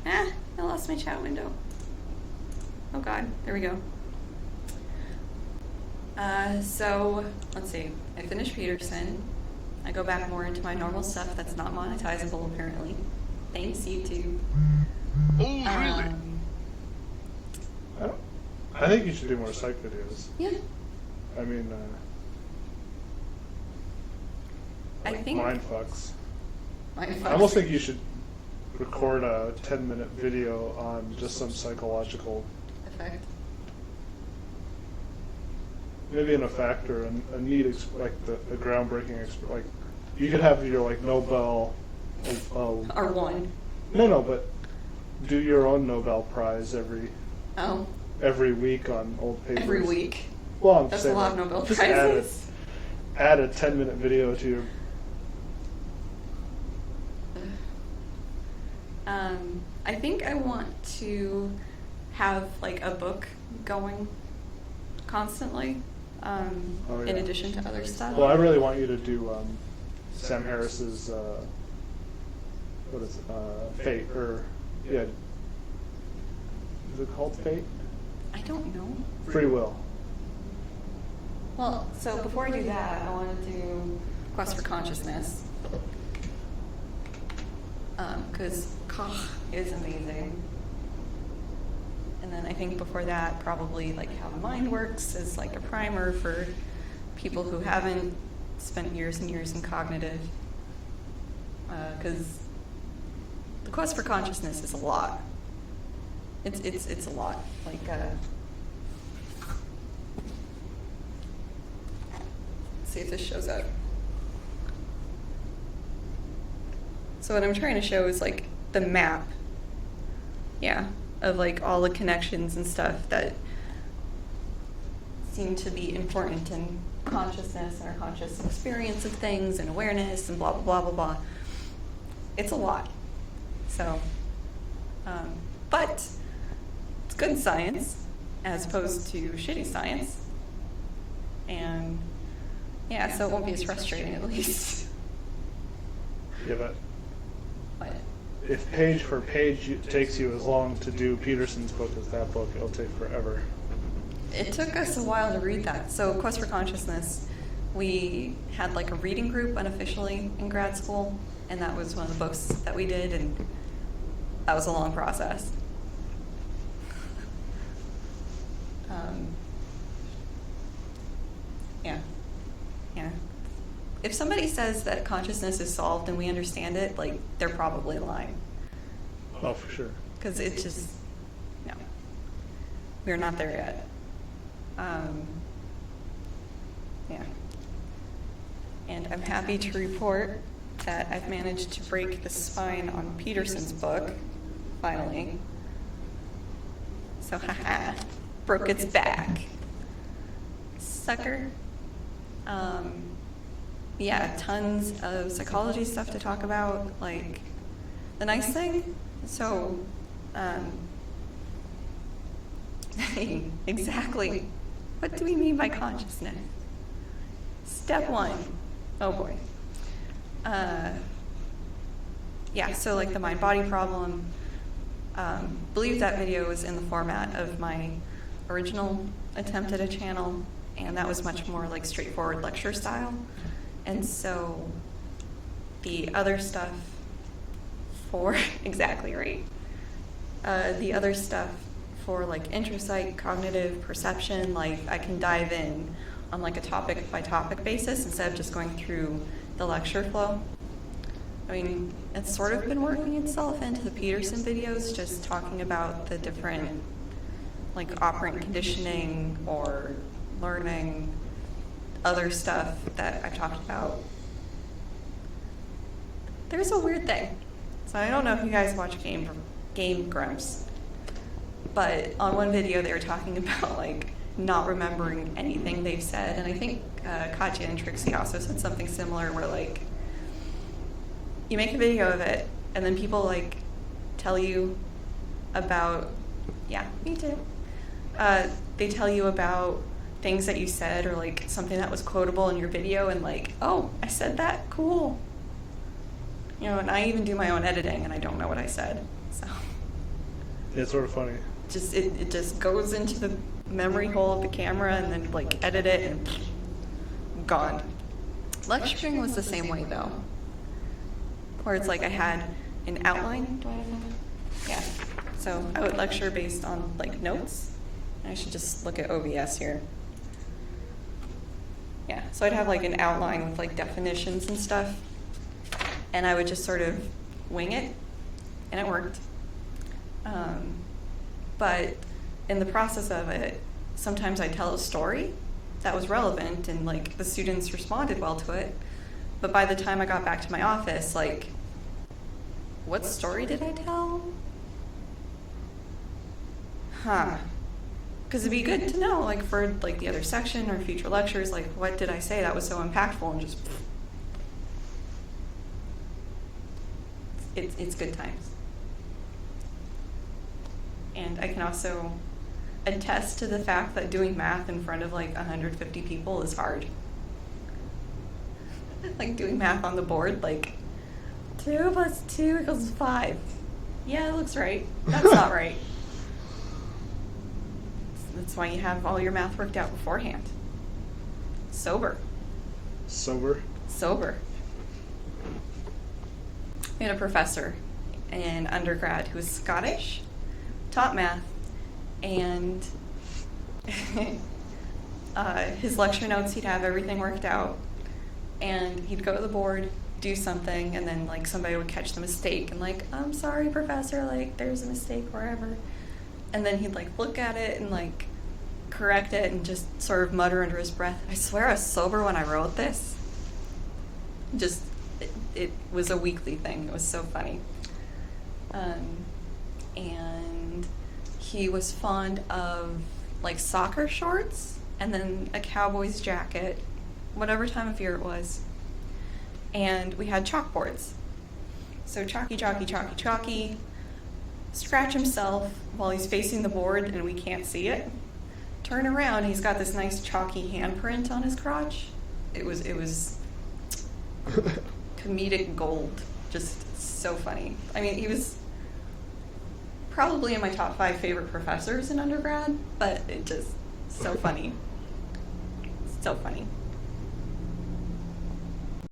I lost my chat window. Oh god, there we go. So, let's see. I finished Peterson. I go back more into my normal stuff that's not monetizable, apparently. Thanks, YouTube. Oh, really? I think you should do more psych videos. Yeah. I mean, I think... mindfucks. Mindfucks. I almost think you should record a 10-minute video on just some psychological... effect. Maybe an effect or a neat, like the groundbreaking, like you could have your like Nobel. Or one. No, but do your own Nobel Prize Oh. every week on old papers. Every week. Well, I'm That's saying a lot of Nobel just Prizes. add a 10-minute video to your. I think I want to have like a book going constantly, in addition to other stuff. Well, I really want you to do Sam Harris's what is it? Fate, or yeah, is it called Fate? I don't know. Free Will. Well, so before I do that, I want to do Quest for Consciousness. Because Koch is amazing. And then I think before that, probably like How the Mind Works is like a primer for people who haven't spent years and years in cognitive. Because the Quest for Consciousness is a lot. It's a lot. Like, see if this shows up. So what I'm trying to show is like the map, of like all the connections and stuff that seem to be important in consciousness and our conscious experience of things and awareness and blah, blah, blah, blah, blah. It's a lot. So, but it's good science as opposed to shitty science. And yeah, so it won't be as frustrating at least. Yeah, but But if page for page takes you as long to do Peterson's book as that book, it'll take forever. it took us a while to read that. So Quest for Consciousness, we had like a reading group unofficially in grad school, and that was one of the books that we did, and that was a long process. Yeah. If somebody says that consciousness is solved and we understand it, like, they're probably lying. Oh, for sure. Because it's just, no. We're not there yet. Yeah. And I'm happy to report that I've managed to break the spine on Peterson's book, finally. So, haha, broke its back. Sucker. Yeah, tons of psychology stuff to talk about. Like, the nice thing, so, exactly, what do we mean by consciousness? Step one. Oh boy. Yeah, so like the mind-body problem, believe that video was in the format of my original attempt at a channel, and that was much more like straightforward lecture style. And so the other stuff for, exactly right, the other stuff for like intrapsych, cognitive, perception, like I can dive in on like a topic by topic basis instead of just going through the lecture flow. I mean, it's sort of been working itself into the Peterson videos, just talking about the different like operant conditioning or learning, other stuff that I've talked about. There's a weird thing. So I don't know if you guys watch Game Grumps, but on one video they were talking about like not remembering anything they've said, and I think Katya and Trixie also said something similar where like you make a video of it and then people like tell you about, yeah, me too. They tell you about things that you said or like something that was quotable in your video and like, oh, I said that? Cool. You know, and I even do my own editing, and I don't know what I said. So It's sort of funny. just it just goes into the memory hole of the camera, and then like edit it, and gone. Lecturing was the same way though, where it's like I had an outline. Do I have one? Yeah. So I would lecture based on like notes. I should just look at OBS here. Yeah, so I'd have like an outline with like definitions and stuff, and I would just sort of wing it, and it worked. But in the process of it, sometimes I'd tell a story that was relevant, and like the students responded well to it. But by the time I got back to my office, like, what story did I tell? Huh. Because it'd be good to know, like, for like the other section or future lectures, like, what did I say that was so impactful, and just it's good times. And I can also attest to the fact that doing math in front of like 150 people is hard. Like doing math on the board, like 2 plus 2 equals 5. Yeah, that looks right. That's not right. That's why you have all your math worked out beforehand. Sober. Sober. We had a professor in undergrad who was Scottish, taught math, and his lecture notes, he'd have everything worked out, and he'd go to the board, do something, and then like somebody would catch the mistake and like, I'm sorry, professor, like there's a mistake wherever. And then he'd like look at it and like correct it and just sort of mutter under his breath, I swear I was sober when I wrote this. Just, it was a weekly thing. It was so funny. And he was fond of like soccer shorts and then a Cowboys jacket, whatever time of year it was. And we had chalkboards. So chalky, scratch himself while he's facing the board and we can't see it. Turn around, he's got this nice chalky handprint on his crotch. It was comedic gold. Just so funny. I mean, he was probably in my top 5 favorite professors in undergrad, but it just so funny. So funny.